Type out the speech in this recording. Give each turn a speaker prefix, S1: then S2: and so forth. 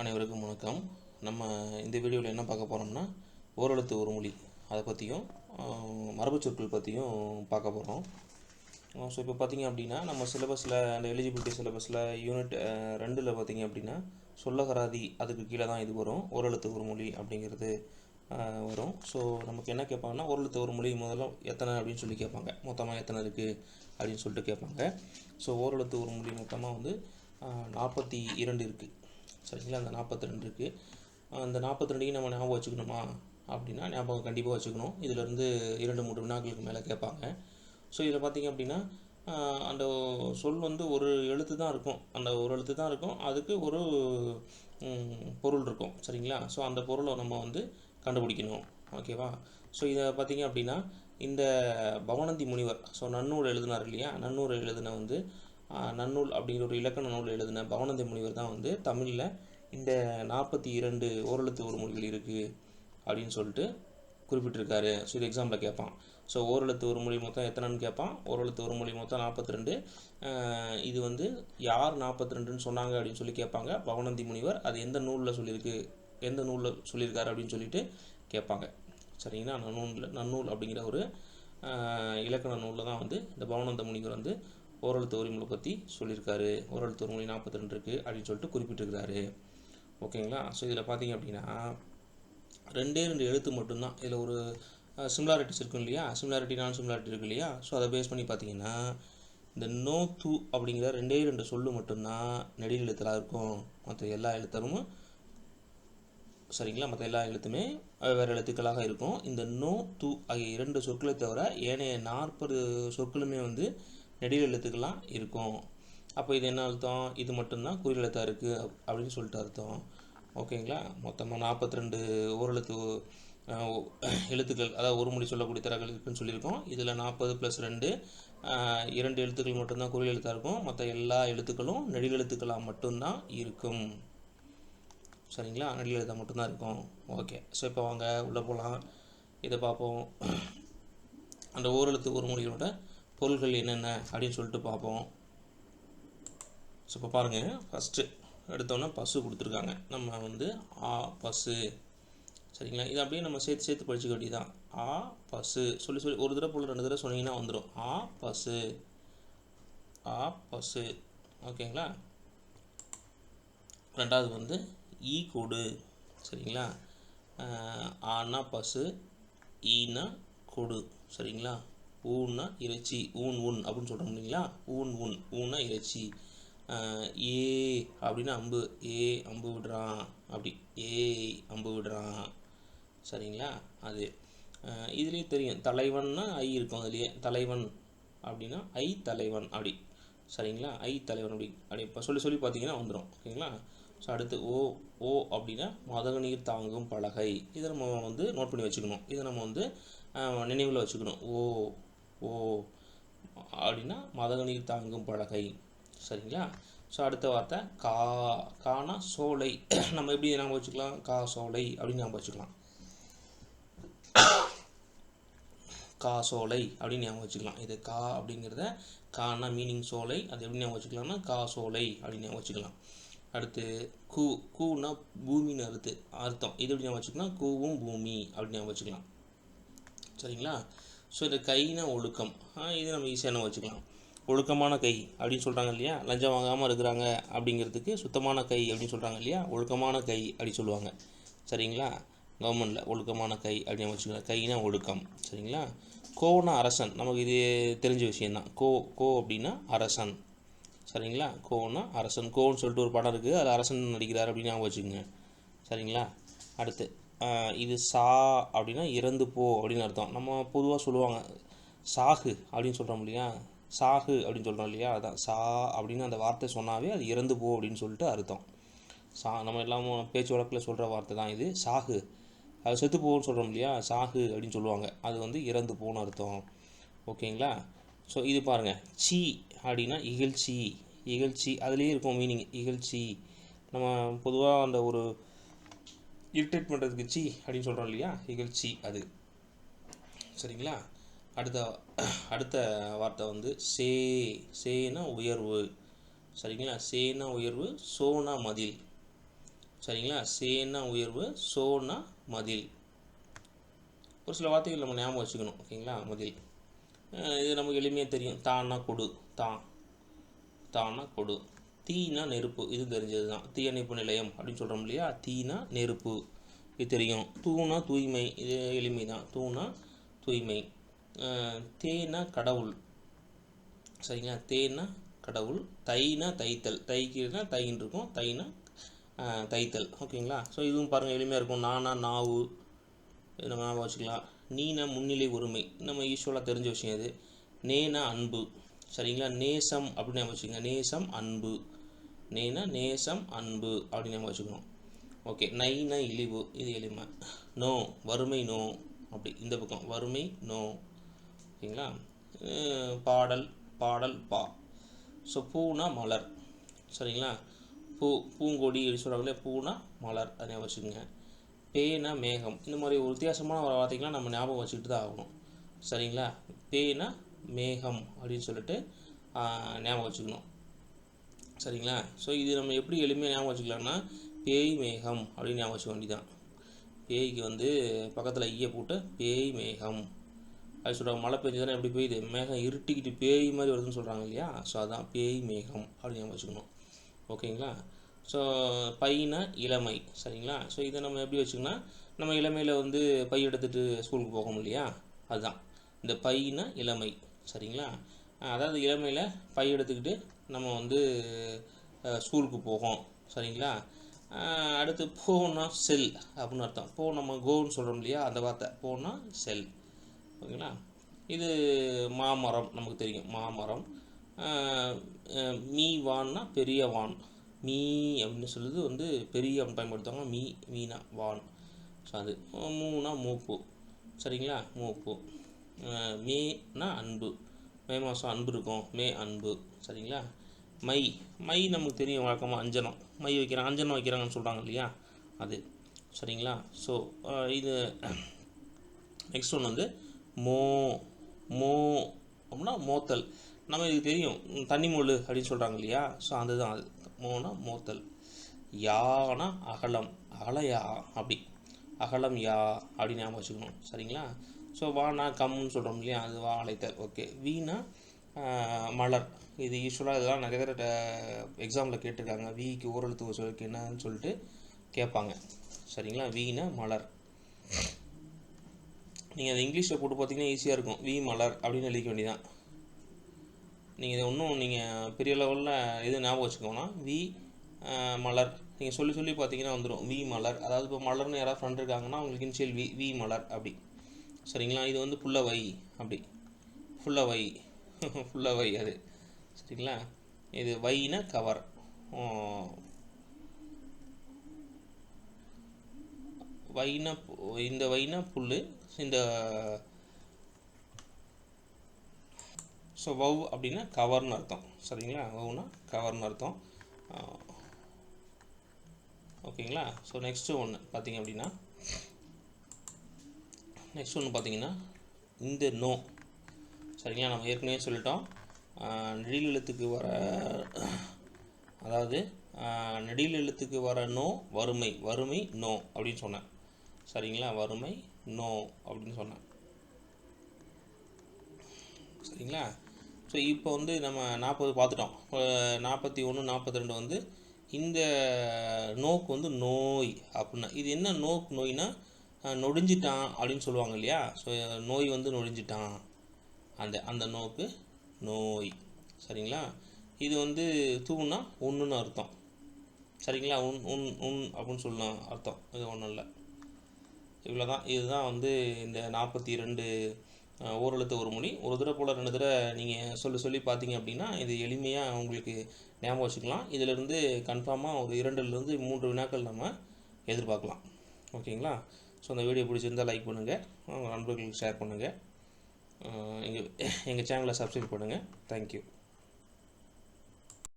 S1: அனைவருக்கும் வணக்கம். நம்ம இந்த வீடியோவில் என்ன பார்க்க போகிறோம்னா, ஓரெழுத்து ஒரு மொழி அதை பற்றியும் மரபு சொற்கள் பற்றியும் பார்க்க போகிறோம். ஸோ இப்போ பார்த்திங்க அப்படின்னா, நம்ம சிலபஸில் அந்த எலிஜிபிலிட்டி சிலபஸில் யூனிட் 2ல் பார்த்திங்க அப்படின்னா, சொல்லகராதி அதுக்கு கீழே தான் இது வரும். ஓரெழுத்து ஒரு மொழி அப்படிங்கிறது வரும். ஸோ நமக்கு என்ன கேட்பாங்கன்னா, ஓரெழுத்து ஒரு மொழி முதல்ல எத்தனை அப்படின்னு சொல்லி கேட்பாங்க. மொத்தமாக எத்தனை இருக்குது அப்படின்னு சொல்லிட்டு கேட்பாங்க. ஸோ ஓரெழுத்து ஒரு மொழி மொத்தமாக வந்து 42 இருக்குது. சரிங்களா? அந்த 42 இருக்குது. அந்த 42யும் நம்ம ஞாபகம் வச்சுக்கணுமா அப்படின்னா, ஞாபகம் கண்டிப்பாக வச்சுக்கணும். இதிலேருந்து 2-3 வினாக்களுக்கு மேலே கேட்பாங்க. ஸோ இதில் பார்த்திங்க அப்படின்னா, அந்த சொல் வந்து ஒரு எழுத்து தான் இருக்கும். அந்த ஒரு எழுத்து தான் இருக்கும். அதுக்கு ஒரு பொருள் இருக்கும். சரிங்களா? ஸோ அந்த பொருளை நம்ம வந்து கண்டுபிடிக்கணும். ஓகேவா? ஸோ இதை பார்த்திங்க அப்படின்னா, இந்த பவணந்தி முனிவர் நன்னூல் எழுதினார் இல்லையா? நன்னூல் எழுதின வந்து நன்னூல் அப்படிங்கிற ஒரு இலக்கண நூல் எழுதின பவணந்தி முனிவர் தான் வந்து தமிழில் இந்த 42 ஓரெழுத்து ஒரு மொழிகள் இருக்குது அப்படின்னு சொல்லிட்டு குறிப்பிட்டிருக்காரு. ஸோ இது எக்ஸாம்பிள் கேட்பான். ஸோ ஓரெழுத்து ஒரு மொழி மொத்தம் எத்தனைன்னு கேட்பான். ஓரெழுத்து ஒரு மொழி மொத்தம் 42. இது வந்து யார் 42ன்னு சொன்னாங்க அப்படின்னு சொல்லி கேட்பாங்க. பவணந்தி முனிவர் அது எந்த நூலில் சொல்லியிருக்கு, எந்த நூலில் சொல்லியிருக்காரு அப்படின்னு சொல்லிட்டு கேட்பாங்க. சரிங்களா? நன்னூல் அப்படிங்கிற ஒரு இலக்கண நூலில் தான் வந்து இந்த பவணந்த முனிவர் வந்து ஓரெழுத்து ஒரு மொழி பற்றி சொல்லியிருக்காரு. ஓரெழுத்து ஒரு மொழி 42 இருக்குது அப்படின்னு சொல்லிட்டு குறிப்பிட்டிருக்கிறாரு. ஓகேங்களா? ஸோ இதில் பார்த்தீங்க அப்படின்னா 2 எழுத்து மட்டும்தான். இதில் ஒரு சிமிலாரிட்டிஸ் இருக்கும் இல்லையா? சிமிலாரிட்டி நான் சிமிலாரிட்டி இருக்கு இல்லையா? ஸோ அதை பேஸ் பண்ணி பார்த்தீங்கன்னா, இந்த நோ து அப்படிங்கிற 2 சொல்லு மட்டும்தான் நெடில் எழுத்தலாக இருக்கும். மற்ற எல்லா எழுத்தரும் சரிங்களா? மற்ற எல்லா எழுத்துமே வேறு எழுத்துக்களாக இருக்கும். இந்த நோ து ஆகிய 2 சொற்களை தவிர ஏனைய 40 சொற்களுமே வந்து நெடில் எழுத்துக்கெல்லாம் இருக்கும். அப்போ இது என்ன அர்த்தம்? இது மட்டும்தான் குறில் எழுத்தாக இருக்குது அப்படின்னு சொல்லிட்டு அர்த்தம். ஓகேங்களா? மொத்தமாக 42 ஓரெழுத்து எழுத்துக்கள், அதாவது ஒரு மொழி சொல்லக்கூடிய தரங்கள் இருக்குதுன்னு சொல்லியிருக்கோம். இதில் 40 + 2 2 எழுத்துக்கள் மட்டும்தான் குறில் எழுத்தாக இருக்கும். மற்ற எல்லா எழுத்துக்களும் நெடில் எழுத்துக்களாக மட்டும்தான் இருக்கும். சரிங்களா? நெடில் எழுத்தாக மட்டும்தான் இருக்கும். ஓகே. ஸோ இப்போ வாங்க உள்ளே போகலாம். இதை பார்ப்போம். அந்த ஓரெழுத்து ஒரு மொழியோட பொருள்கள் என்னென்ன அப்படின்னு சொல்லிட்டு பார்ப்போம். ஸோ இப்போ பாருங்கள், ஃபஸ்ட்டு எடுத்தோன்னா பசு கொடுத்துருக்காங்க. நம்ம வந்து ஆ பசு. சரிங்களா? இது அப்படியே நம்ம சேர்த்து படிச்சுக்க வேண்டியதான். ஆ பசு சொல்லி ஒரு தடவை போல் 2 தடவை சொன்னீங்கன்னா வந்துடும். ஆ பசு, ஆ பசு. ஓகேங்களா? ரெண்டாவது வந்து ஈ கொடு. சரிங்களா? ஆனா பசு, ஈனா கொடு. சரிங்களா? ஊன்னா இறைச்சி, ஊன் உன் அப்படின்னு சொல்கிறோம் இல்லைங்களா? ஊன் உன், ஊன்னா இறைச்சி. ஏ அப்படின்னா அம்பு, ஏ அம்பு விடுறான் அப்படி, ஏ அம்பு விடுறான். சரிங்களா? அது இதுலேயே தெரியும். தலைவன்னா ஐ இருக்கும். அதுலேயே தலைவன் அப்படின்னா ஐ தலைவன் அப்படி. சரிங்களா? ஐ தலைவன் அப்படி இப்போ சொல்லி பார்த்தீங்கன்னா வந்துடும். ஓகேங்களா? ஸோ அடுத்து ஓ அப்படின்னா மதகுநீர் தாங்கும் பலகை. இதை நம்ம வந்து நோட் பண்ணி வச்சுக்கணும். இதை நம்ம வந்து நினைவில் வச்சுக்கணும். ஓ அப்படின்னா மதகுநீர் தாங்கும் பலகை. சரிங்களா? ஸோ அடுத்த வார்த்தை கானா சோலை. நம்ம எப்படி ஞாபகம் வச்சுக்கலாம்? கா சோலை அப்படின்னு ஞாபகம் வச்சுக்கலாம். கா சோலை அப்படின்னு ஞாபகம் வச்சுக்கலாம். இது கா அப்படிங்கிறத கானா மீனிங் சோலை, அது எப்படி ஞாபகம் வச்சுக்கலாம்னா கா சோலை அப்படின்னு ஞாபகம் வச்சுக்கலாம். அடுத்து கூனா பூமின்னு அர்த்தம். இது எப்படி ஞாபகம் வச்சுக்கலாம்? கூவும் பூமி அப்படின்னு ஞாபகம் வச்சுக்கலாம். சரிங்களா? ஸோ இந்த கைனா ஒழுக்கம். இது நம்ம ஈஸியாக வச்சுக்கலாம். ஒழுக்கமான கை அப்படின்னு சொல்கிறாங்க இல்லையா? லஞ்சம் வாங்காமல் இருக்கிறாங்க அப்படிங்கிறதுக்கு சுத்தமான கை அப்படின்னு சொல்கிறாங்க இல்லையா? ஒழுக்கமான கை அப்படி சொல்லுவாங்க. சரிங்களா? கவர்மெண்ட்டில் ஒழுக்கமான கை அப்படின்னு வச்சுக்கலாம். கைனா ஒழுக்கம். சரிங்களா? கோனா அரசன். நமக்கு இது தெரிஞ்ச விஷயந்தான். கோ அப்படின்னா அரசன். சரிங்களா? கோனா அரசன். கோன்னு சொல்லிட்டு ஒரு படம் இருக்குது, அது அரசன் நடிக்கிறார் அப்படின்னு ஞாபகம் வச்சுக்கோங்க. சரிங்களா? அடுத்து இது சா அப்படின்னா இறந்து போ அப்படின்னு அர்த்தம். நம்ம பொதுவாக சொல்லுவாங்க சாகு அப்படின்னு சொல்கிறோம் இல்லையா? சாகு அப்படின்னு சொல்கிறோம் இல்லையா? அதான் சா அப்படின்னு அந்த வார்த்தை சொன்னாவே அது இறந்து போ அப்படின்னு சொல்லிட்டு அர்த்தம். நம்ம எல்லாமே பேச்சு வழக்கில் சொல்கிற வார்த்தை தான் இது. சாகு, அது செத்து போன்னு சொல்கிறோம் இல்லையா? சாகு அப்படின்னு சொல்லுவாங்க. அது வந்து இறந்து போன்னு அர்த்தம். ஓகேங்களா? ஸோ இது பாருங்கள், சி அப்படின்னா இகழ்ச்சி அதுலேயே இருக்கும் மீனிங். இகழ்ச்சி நம்ம பொதுவாக அந்த ஒரு இரிட்டேட் பண்ணுறதுக்கு சி அப்படின்னு சொல்கிறோம் இல்லையா? இகழ்ச்சி அது. சரிங்களா? அடுத்த வார்த்தை வந்து சேனா உயர்வு. சரிங்களா? சேனா உயர்வு, சோனா மதில். சரிங்களா. சேன்னா உயர்வு, சோன்னா மதில். ஒரு சில வார்த்தைகள் நம்ம ஞாபகம் வச்சுக்கணும். ஓகேங்களா. மதில் இது நமக்கு எளிமையாக தெரியும். தான்னா கொடு, தான்னா கொடு. தீனா நெருப்பு, இது தெரிஞ்சது தான். தீயணைப்பு நிலையம் அப்படின்னு சொல்கிறோம் இல்லையா. தீனா நெருப்பு, இது தெரியும். தூணா தூய்மை, இது எளிமை தான். தூணா தூய்மை. தேனா கடவுள், சரிங்களா. தேனா கடவுள். தைனா தைத்தல், தைக்குனா தைன்னு இருக்கும், தைனா தைத்தல். ஓகேங்களா. ஸோ இதுவும் பாருங்கள் எளிமையாக இருக்கும். நானா நாவு, இது நம்ம ஞாபகம் வச்சுக்கலாம். நீனா முன்னிலை ஒருமை, நம்ம யூஸ்வலாக தெரிஞ்ச விஷயம் இது. நேனா அன்பு, சரிங்களா. நேசம் அப்படின்னு ஞாபகம் வச்சுக்கோங்க. நேசம் அன்பு, நேனா நேசம் அன்பு அப்படின்னு ஞாபகம் வச்சுக்கணும். ஓகே. நைனா இழிவு, இது எளிமை. நோ வறுமை, நோ அப்படி இந்த பக்கம் வறுமை, நோ. ஓகேங்களா. பாடல், பாடல் பா. ஸோ பூனா மலர், சரிங்களா. பூங்கொடி அப்படி சொல்கிறாங்களே, பூனா மலர், அதை ஞாபகம் வச்சுக்கோங்க. பேனா மேகம், இந்த மாதிரி ஒரு வித்தியாசமான வார்த்தைகள்லாம் நம்ம ஞாபகம் வச்சுக்கிட்டு தான் ஆகணும், சரிங்களா. பேனா மேகம் அப்படின்னு சொல்லிட்டு ஞாபகம் வச்சுக்கணும், சரிங்களா. ஸோ இது நம்ம எப்படி எளிமையாக ஞாபகம் வச்சுக்கலாம்னா, பேய் மேகம் அப்படின்னு ஞாபகம் வச்சுக்க வேண்டியதான். பேய்க்கு வந்து பக்கத்தில் ஈய போட்டு பேய் மேகம் அது சொல்கிறாங்க. மழை பெஞ்சதுன்னா எப்படி பெய்யுது, மேகம் இருட்டிக்கிட்டு பேய் மாதிரி வருதுன்னு சொல்கிறாங்க இல்லையா. ஸோ அதான் பேய் மேகம் அப்படின்னு ஞாபகம் வச்சுக்கணும். ஓகேங்களா. ஸோ பைனா இளமை, சரிங்களா. ஸோ இதை நம்ம எப்படி வச்சுக்கோன்னா, நம்ம இளமையில் வந்து பை எடுத்துகிட்டு ஸ்கூலுக்கு போகணும் இல்லையா, அதுதான் இந்த பைனா இளமை, சரிங்களா. அதாவது இளமையில் பை எடுத்துக்கிட்டு நம்ம வந்து ஸ்கூலுக்கு போகும், சரிங்களா. அடுத்து போனா செல் அப்படின்னு அர்த்தம். போ நம்ம கோன்னு சொல்கிறோம் இல்லையா, அந்த வார்த்தை போனா செல். ஓகேங்களா. இது மாமரம், நமக்கு தெரியும் மாமரம். மீ வான்னா பெரிய வான், மீ அப்படின்னு சொல்லுது வந்து பெரிய அப்படின்னு பயன்படுத்துவாங்க. மீனா வான். ஸோ அது. மூணா மூப்பு, சரிங்களா. மூப்பு. மேனா அன்பு, மே மாதம் அன்பு இருக்கும், மே அன்பு, சரிங்களா. மை நமக்கு தெரியும் வழக்கமாக அஞ்சனம், மை வைக்கிறாங்க, அஞ்சனம் வைக்கிறாங்கன்னு சொல்கிறாங்க இல்லையா, அது, சரிங்களா. ஸோ இது நெக்ஸ்ட் ஒன்று வந்து மோ அப்படின்னா மோத்தல், நம்ம இதுக்கு தெரியும் தண்ணி மொழு அப்படின்னு சொல்கிறாங்க இல்லையா. ஸோ அதுதான் அது. மோனா மோத்தல். யானா அகலம், அகலையா அப்படி, அகலம் யா அப்படின்னு ஞாபகம் வச்சுக்கணும், சரிங்களா. ஸோ வானா கம்னு சொல்கிறோம் இல்லையா, அது வா அழைத்தல். ஓகே. வீணா மலர், இது யூஸ்வலாக இதெல்லாம் நிறைய பேர் எக்ஸாமில் கேட்டிருக்காங்க. வீக்கு ஓரெழுத்து சொல்லிருக்கு என்னன்னு சொல்லிட்டு கேட்பாங்க, சரிங்களா. வீணா மலர். நீங்கள் அதை இங்கிலீஷில் போட்டு பார்த்தீங்கன்னா ஈஸியாக இருக்கும். வி மலர் அப்படின்னு எழுதிக்க வேண்டியதான். நீங்கள் இதை ஒன்றும் நீங்கள் பெரிய லெவலில் எது ஞாபகம் வச்சுக்கோங்கன்னா, வி மலர் நீங்கள் சொல்லி பார்த்தீங்கன்னா வந்துடும். வி மலர், அதாவது இப்போ மலர்னு யாராவது ஃப்ரெண்ட் இருக்காங்கன்னா அவங்களுக்கு இனிஷியல் வி மலர் அப்படி, சரிங்களா. இது வந்து புல்லவை அப்படி, ஃபுல்லவை ஃபுல்லவை அது, சரிங்களா. இது வைனா கவர், வைனா இந்த வைனா புல், இந்த ஸோ வவ் அப்படின்னா கவர்னு அர்த்தம், சரிங்களா. வவ்னா கவர்னு அர்த்தம். ஓகேங்களா. ஸோ நெக்ஸ்ட்டு ஒன்று பார்த்தீங்க அப்படின்னா, இந்த நோ, சரிங்களா. நம்ம ஏற்கனவே சொல்லிட்டோம் நெடில் எழுத்துக்கு வர, அதாவது நெடில் எழுத்துக்கு வர நோ வறுமை, வறுமை நோ அப்படின்னு சொன்னேன், சரிங்களா. வறுமை நோ அப்படின்னு சொன்னேன், சரிங்களா. ஸோ இப்போ வந்து நம்ம 40 பார்த்துட்டோம். 41 42 வந்து இந்த நோக்கு வந்து நோய் அப்படின்னா, இது என்ன நோக்கு நோய்னா நொடிஞ்சிட்டான் அப்படின்னு சொல்லுவாங்க இல்லையா. ஸோ நோய் வந்து நொடிஞ்சிட்டான், அந்த நோக்கு நோய், சரிங்களா. இது வந்து தூணா ஒன்றுன்னு அர்த்தம், சரிங்களா. உன் அப்படின்னு சொல்லலாம் அர்த்தம். இது ஒன்றும் இல்லை, இவ்வளோ தான். இதுதான் வந்து இந்த 42 ஓரெழுத்து ஒரு மொழி. ஒரு தடவை போல் 2 தடவை நீங்கள் சொல்லி பார்த்தீங்க அப்படின்னா இது எளிமையாக உங்களுக்கு ஞாபகம் வச்சுக்கலாம். இதிலிருந்து கன்ஃபார்மாக ஒரு 2லேருந்து 3 வினாக்கள் நம்ம எதிர்பார்க்கலாம், ஓகேங்களா. ஸோ அந்த வீடியோ பிடிச்சிருந்தால் லைக் பண்ணுங்கள், உங்கள் நண்பர்களுக்கு ஷேர் பண்ணுங்கள், எங்கள் சேனலை சப்ஸ்கிரைப் பண்ணுங்கள். தேங்க்யூ.